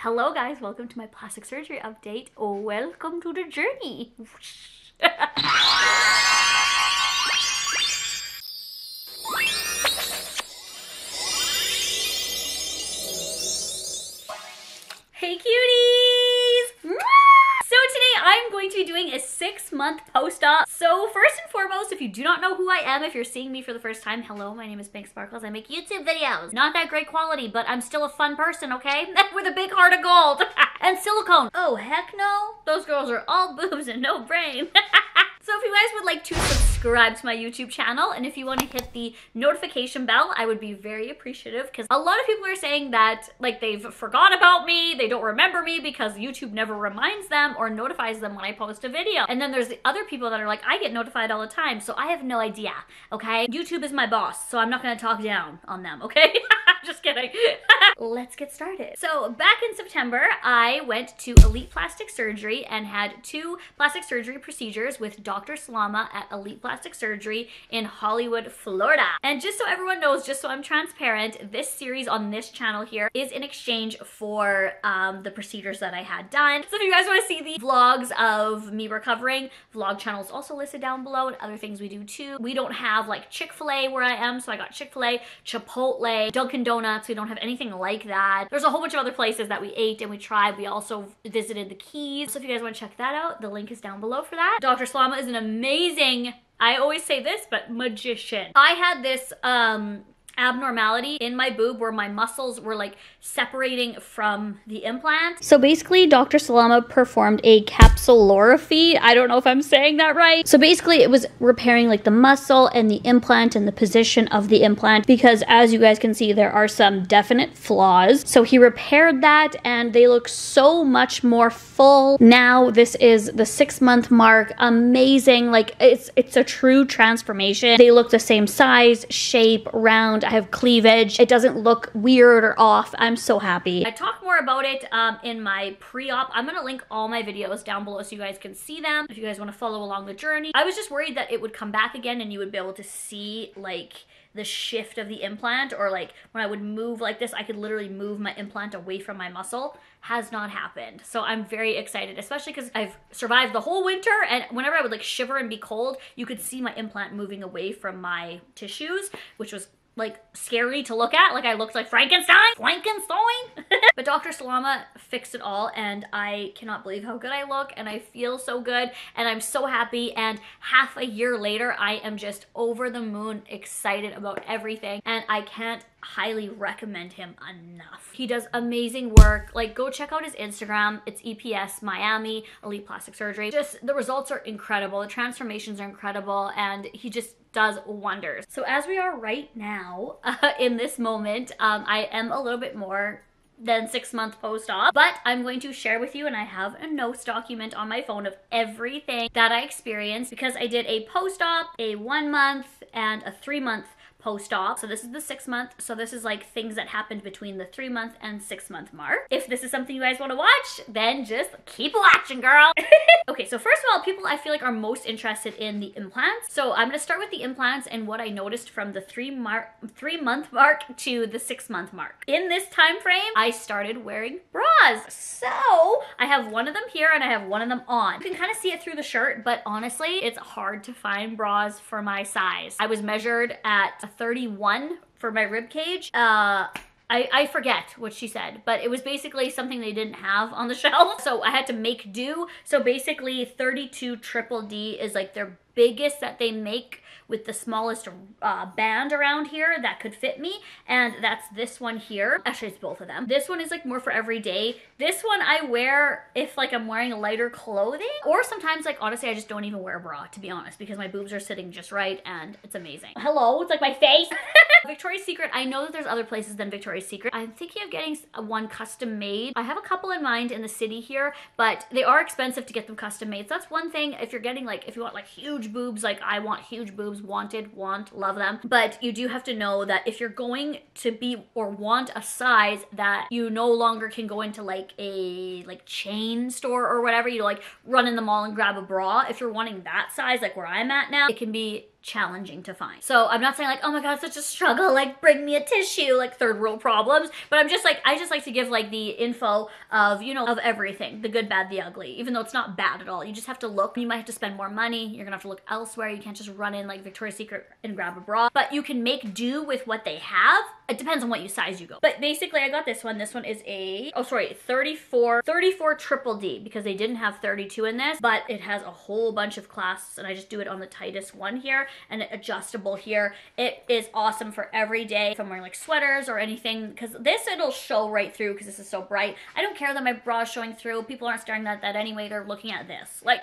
Hello guys, welcome to my plastic surgery update. Welcome to the journey. Hey cuties! So today I'm going to be doing a 6-month post-op. So first and foremost, if you do not know who I am, if you're seeing me for the first time, hello, my name is PiinkSparkles. I make YouTube videos. Not that great quality, but I'm still a fun person, okay? With a big heart of gold. And silicone. Oh, heck no. Those girls are all boobs and no brain. So if you guys would like to subscribe to my YouTube channel, and if you want to hit the notification bell, I would be very appreciative, because a lot of people are saying that like they've forgot about me, they don't remember me because YouTube never reminds them or notifies them when I post a video. And then there's the other people that are like, I get notified all the time, so I have no idea, okay? YouTube is my boss, so I'm not gonna talk down on them, okay? Just kidding. Let's get started. So back in September, I went to Elite Plastic Surgery and had 2 plastic surgery procedures with Dr. Salama at Elite Plastic Surgery in Hollywood, Florida. And just so everyone knows, just so I'm transparent, this series on this channel here is in exchange for the procedures that I had done. So if you guys want to see the vlogs of me recovering, vlog channel is also listed down below, and other things we do too. We don't have like Chick-fil-A where I am, so I got Chick-fil-A, Chipotle, Dunkin' Donuts. We don't have anything like that. There's a whole bunch of other places that we ate and we tried. We also visited the Keys. So if you guys want to check that out, the link is down below for that. Dr. Salama is an amazing, I always say this, but magician. I had this abnormality in my boob where my muscles were like separating from the implant. So basically Dr. Salama performed a capsulorrhaphy. I don't know if I'm saying that right. So basically it was repairing like the muscle and the implant and the position of the implant, because as you guys can see, there are some definite flaws. So he repaired that and they look so much more full. Now this is the 6-month mark. Amazing. Like it's a true transformation. They look the same size, shape, round. I have cleavage. It doesn't look weird or off. I'm so happy. I talk more about it in my pre-op. I'm gonna link all my videos down below so you guys can see them if you guys want to follow along the journey. I was just worried that it would come back again and you would be able to see like the shift of the implant, or like when I would move like this, I could literally move my implant away from my muscle. Has not happened. So I'm very excited, especially because I've survived the whole winter, and whenever I would like shiver and be cold, you could see my implant moving away from my tissues, which was like scary to look at. Like I looked like Frankenstein. But Dr. Salama fixed it all, and I cannot believe how good I look, and I feel so good, and I'm so happy. And half a year later, I am just over the moon excited about everything, and I can't highly recommend him enough. He does amazing work. Like, go check out his Instagram. It's EPS Miami, Elite Plastic Surgery. Just the results are incredible. The transformations are incredible, and he just does wonders. So as we are right now, in this moment, I am a little bit more than 6-month post-op, but I'm going to share with you, and I have a notes document on my phone of everything that I experienced, because I did a post-op, a 1-month, and a 3-month post-op. So this is the 6-month. So this is like things that happened between the 3-month and 6-month mark. If this is something you guys want to watch, then just keep watching, girl. Okay, so first of all, people I feel like are most interested in the implants. So I'm gonna start with the implants and what I noticed from the 3-month mark to the 6-month mark. In this time frame, I started wearing bras. So I have one of them here and I have one of them on. You can kind of see it through the shirt, but honestly, it's hard to find bras for my size. I was measured at a 31 for my rib cage. I forget what she said, but it was basically something they didn't have on the shelf, so I had to make do. So basically 32 triple D is like their biggest that they make, with the smallest band around here that could fit me, and that's this one here. Actually, it's both of them. This one is like more for every day. This one I wear if like I'm wearing lighter clothing, or sometimes like honestly I just don't even wear a bra, to be honest, because my boobs are sitting just right and it's amazing. Hello, it's like my face. Victoria's Secret, I know that there's other places than Victoria's Secret. I'm thinking of getting one custom made. I have a couple in mind in the city here, but they are expensive to get them custom made. So that's one thing. If you're getting like, if you want like huge boobs, like I want huge boobs, love them. But you do have to know that if you're going to be or want a size that you no longer can go into like a chain store or whatever, you like run in the mall and grab a bra. If you're wanting that size, like where I'm at now, it can be challenging to find. So I'm not saying like, oh my god, it's such a struggle, like bring me a tissue, like third world problems, but I'm just like, I just like to give like the info of, you know, of everything, the good, bad, the ugly, even though it's not bad at all. You just have to look. You might have to spend more money. You're gonna have to look elsewhere. You can't just run in like Victoria's Secret and grab a bra, but you can make do with what they have. It depends on what you size you go. But basically I got this one. This one is a, 34 triple D, because they didn't have 32 in this, but it has a whole bunch of clasps, and I just do it on the tightest one here, and adjustable here. It is awesome for every day if I'm wearing like sweaters or anything, because this it'll show right through because this is so bright. I don't care that my bra is showing through. People aren't staring at that anyway. They're looking at this. Like,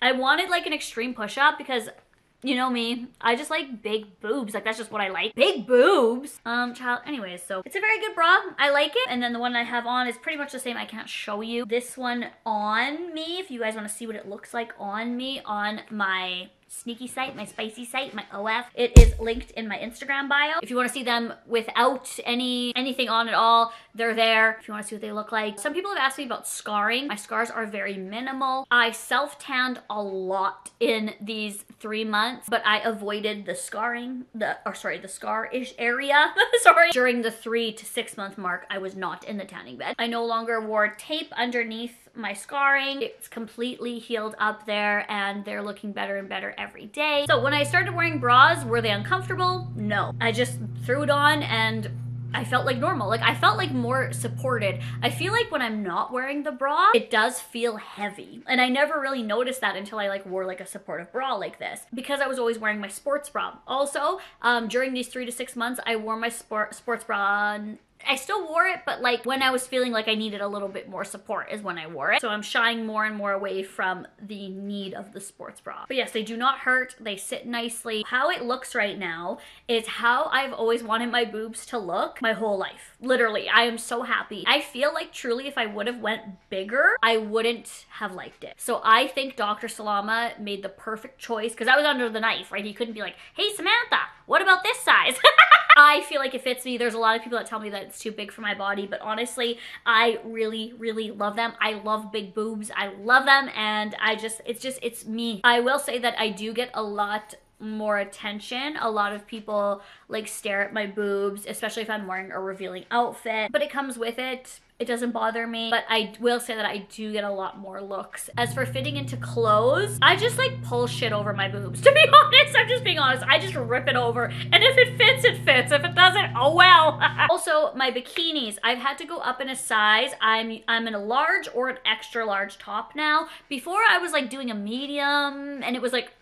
I wanted like an extreme push-up because you know me, I just like big boobs. Like, that's just what I like. Big boobs. Child, anyways, so it's a very good bra. I like it. And then the one I have on is pretty much the same. I can't show you this one on me. If you guys want to see what it looks like on me on my sneaky site, my spicy site, my OF. It is linked in my Instagram bio. If you want to see them without anything on at all, they're there. If you want to see what they look like. Some people have asked me about scarring. My scars are very minimal. I self-tanned a lot in these 3 months, but I avoided the scarring, the scar-ish area, sorry. During the 3 to 6 month mark, I was not in the tanning bed. I no longer wore tape underneath my scarring. It's completely healed up there, and they're looking better and better every day. So when I started wearing bras, were they uncomfortable? No. I just threw it on and I felt like normal. Like, I felt like more supported. I feel like when I'm not wearing the bra, it does feel heavy. And I never really noticed that until I like wore like a supportive bra like this, because I was always wearing my sports bra. Also, during these 3 to 6 months, I wore my sports bra. I still wore it, but like when I was feeling like I needed a little bit more support is when I wore it. So I'm shying more and more away from the need of the sports bra. But yes, they do not hurt. They sit nicely. How it looks right now is how I've always wanted my boobs to look my whole life. Literally, I am so happy. I feel like truly if I would have went bigger, I wouldn't have liked it. So I think Dr. Salama made the perfect choice, because I was under the knife, right? He couldn't be like, hey Samantha, what about this size? I feel like it fits me. There's a lot of people that tell me that it's too big for my body, but honestly, I really, really love them. I love big boobs. I love them, and it's me. I will say that I do get a lot more attention. A lot of people like stare at my boobs, especially if I'm wearing a revealing outfit, but it comes with it. It doesn't bother me, but I will say that I do get a lot more looks. As for fitting into clothes, I just like pull shit over my boobs. To be honest, I'm just being honest. I just rip it over, and if it fits, it fits. If it doesn't, oh well. Also, my bikinis, I've had to go up in a size. I'm in a large or an extra large top now. Before I was like doing a medium, and it was like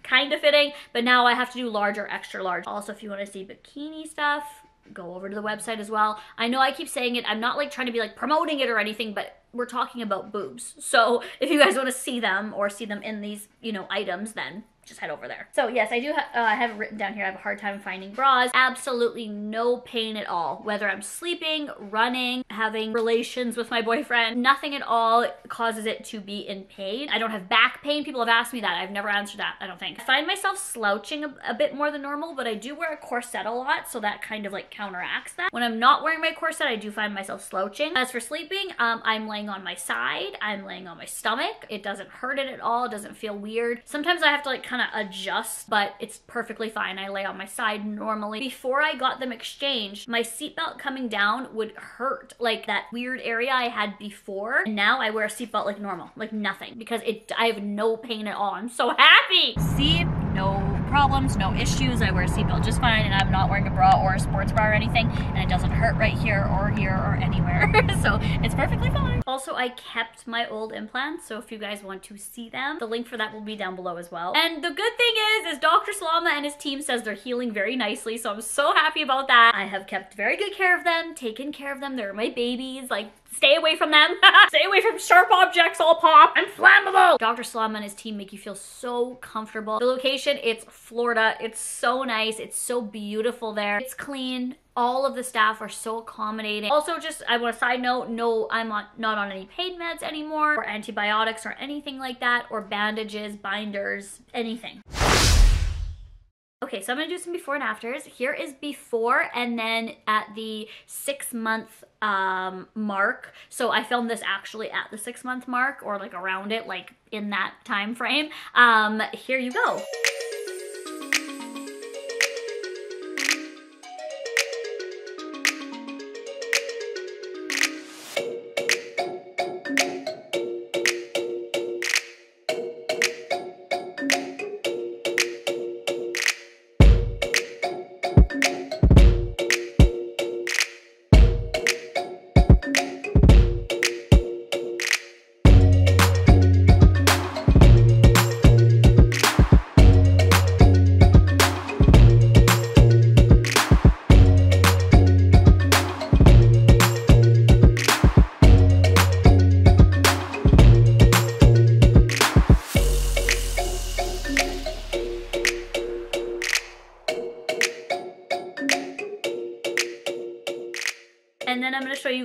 kind of fitting, but now I have to do large or extra large. Also, if you want to see bikini stuff, go over to the website as well. I know I keep saying it. I'm not like trying to be like promoting it or anything, but we're talking about boobs. So if you guys want to see them or see them in these, you know, items, then just head over there. So yes, I do I have it written down here. I have a hard time finding bras. Absolutely no pain at all. Whether I'm sleeping, running, having relations with my boyfriend, nothing at all causes it to be in pain. I don't have back pain. People have asked me that. I've never answered that, I don't think. I find myself slouching a bit more than normal, but I do wear a corset a lot, so that kind of like counteracts that. When I'm not wearing my corset, I do find myself slouching. As for sleeping, I'm laying on my side. I'm laying on my stomach. It doesn't hurt it at all. It doesn't feel weird. Sometimes I have to like kind of adjust, but it's perfectly fine. I lay on my side normally. Before I got them exchanged, my seatbelt coming down would hurt, like that weird area I had before. And now I wear a seatbelt like normal, like nothing, because I have no pain at all. I'm so happy. See, no problems, no issues. I wear a seatbelt just fine, and I'm not wearing a bra or a sports bra or anything, and it doesn't hurt right here or anywhere. So it's perfectly fine. Also, I kept my old implants, so if you guys want to see them, the link for that will be down below as well. And the good thing is Dr. Salama and his team says they're healing very nicely, so I'm so happy about that. I have kept very good care of them, taken care of them. They're my babies. Like, stay away from them. Stay away from sharp objects, I'll pop. I'm flammable. Dr. Salama and his team make you feel so comfortable. The location, it's Florida. It's so nice. It's so beautiful there. It's clean. All of the staff are so accommodating. Also, just, I want a side note, no, I'm not on any pain meds anymore, or antibiotics or anything like that, or bandages, binders, anything. Okay, so I'm gonna do some before and afters. Here is before, and then at the 6 month mark. So I filmed this actually at the 6 month mark, or like around it, like in that time frame. Here you go.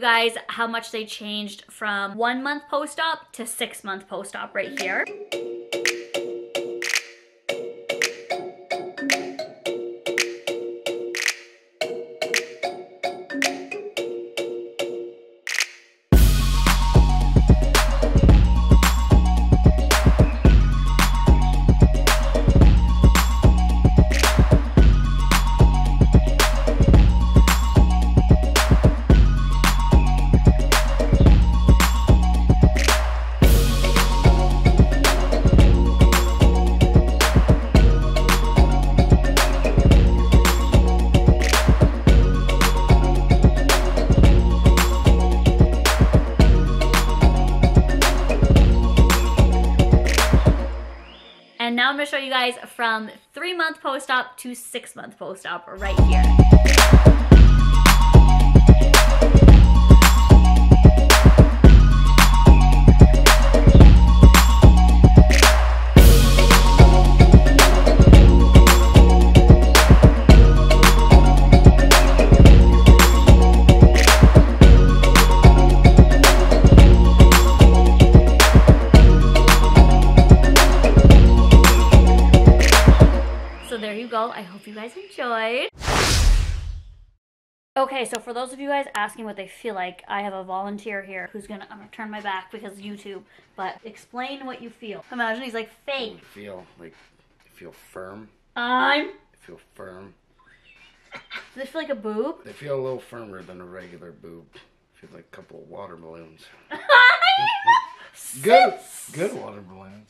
guys how much they changed from 1 month post-op to 6 month post-op right here. And now I'm gonna show you guys from 3 month post-op to 6 month post-op right here. There you go. I hope you guys enjoyed. Okay, so for those of you guys asking what they feel like, I have a volunteer here who's I'm gonna turn my back because YouTube, but explain what you feel. Imagine he's like fake. I feel firm. I feel firm. Does it feel like a boob? They feel a little firmer than a regular boob. Feel like a couple of water balloons. Good water balloons.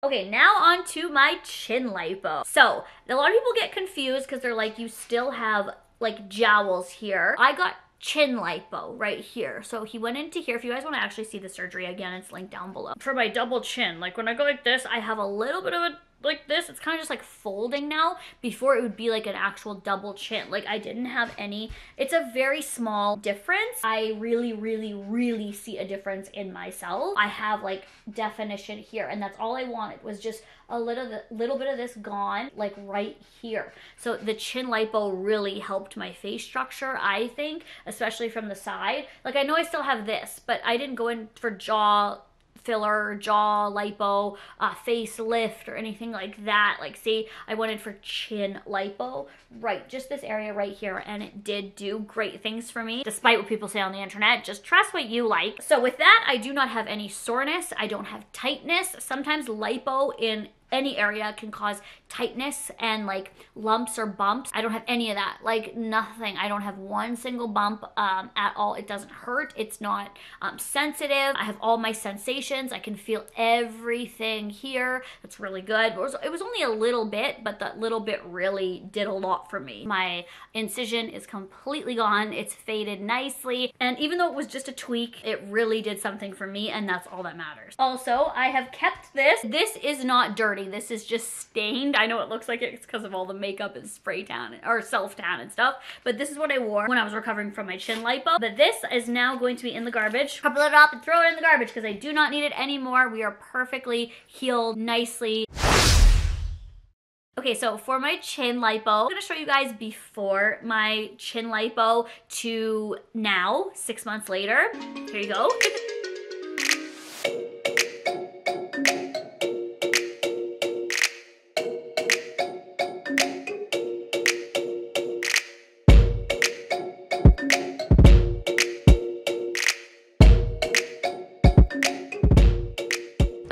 Okay, now on to my chin lipo. So, a lot of people get confused because they're like, you still have like jowls here. I got chin lipo right here. So he went into here. If you guys want to actually see the surgery again, it's linked down below. For my double chin, like when I go like this, I have a little bit of a like this. It's kind of just like folding now. Before it would be like an actual double chin. Like I didn't have any. It's a very small difference. I really see a difference in myself. I have like definition here, and that's all I wanted was just a little bit of this gone, like right here. So the chin lipo really helped my face structure, I think, especially from the side. Like I know I still have this, but I didn't go in for jaw filler, jaw lipo, face lift, or anything like that. Like see, I went in for chin lipo, right, just this area right here, and it did do great things for me, despite what people say on the internet. Just trust what you like. So with that, I do not have any soreness. I don't have tightness. Sometimes lipo in any area can cause tightness and like lumps or bumps. I don't have any of that, like nothing. I don't have one single bump at all. It doesn't hurt. It's not sensitive. I have all my sensations. I can feel everything here. That's really good. It was only a little bit, but that little bit really did a lot for me. My incision is completely gone. It's faded nicely. And even though it was just a tweak, it really did something for me, and that's all that matters. Also, I have kept this. This is not dirty. This is just stained. I know it looks like it's because of all the makeup and spray tan or self tan and stuff, but this is what I wore when I was recovering from my chin lipo. But this is now going to be in the garbage. Couple it up and throw it in the garbage because I do not need it anymore. We are perfectly healed nicely. Okay, so for my chin lipo, I'm gonna show you guys before my chin lipo to now, 6 months later. Here you go.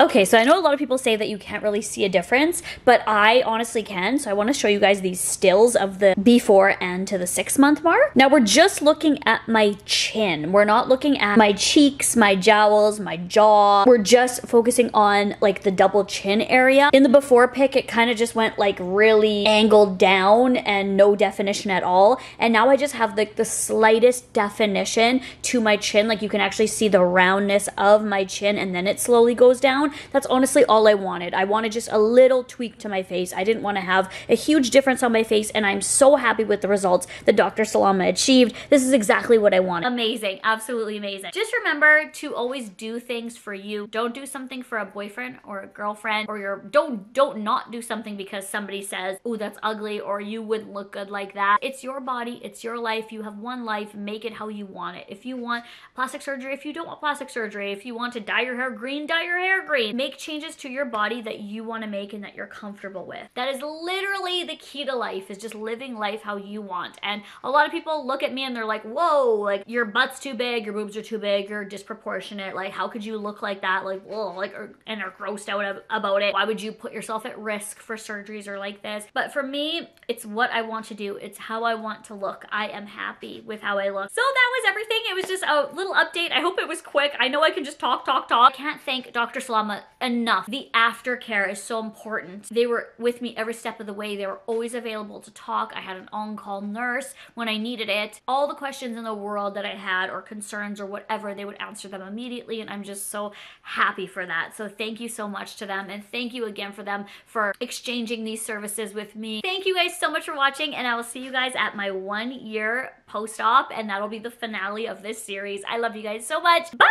Okay, so I know a lot of people say that you can't really see a difference, but I honestly can. So I want to show you guys these stills of the before and to the 6 month mark. Now we're just looking at my chin. We're not looking at my cheeks, my jowls, my jaw. We're just focusing on like the double chin area. In the before pic, it kind of just went like really angled down and no definition at all. And now I just have like the slightest definition to my chin. Like you can actually see the roundness of my chin, and then it slowly goes down. That's honestly all I wanted. I wanted just a little tweak to my face. I didn't want to have a huge difference on my face, and I'm so happy with the results that Dr. Salama achieved. This is exactly what I wanted. Amazing. Absolutely amazing. Just remember to always do things for you. Don't do something for a boyfriend or a girlfriend, or don't not do something because somebody says, oh, that's ugly, or you wouldn't look good like that. It's your body. It's your life. You have one life. Make it how you want it. If you want plastic surgery, if you don't want plastic surgery, if you want to dye your hair green, dye your hair green. Make changes to your body that you want to make and that you're comfortable with. That is literally the key to life, is just living life how you want. And a lot of people look at me and they're like, whoa, like your butt's too big, your boobs are too big, you're disproportionate. Like, how could you look like that? Like, whoa, like, and are grossed out about it. Why would you put yourself at risk for surgeries or like this? But for me, it's what I want to do. It's how I want to look. I am happy with how I look. So that was everything. It was just a little update. I hope it was quick. I know I can just talk. I can't thank Dr. Salama enough. The aftercare is so important. They were with me every step of the way. They were always available to talk. I had an on-call nurse when I needed it. All the questions in the world that I had, or concerns or whatever, they would answer them immediately, and I'm just so happy for that. So thank you so much to them, and thank you again for them for exchanging these services with me. Thank you guys so much for watching, and I will see you guys at my 1-year post-op, and that'll be the finale of this series. I love you guys so much. Bye!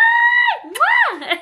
Mwah!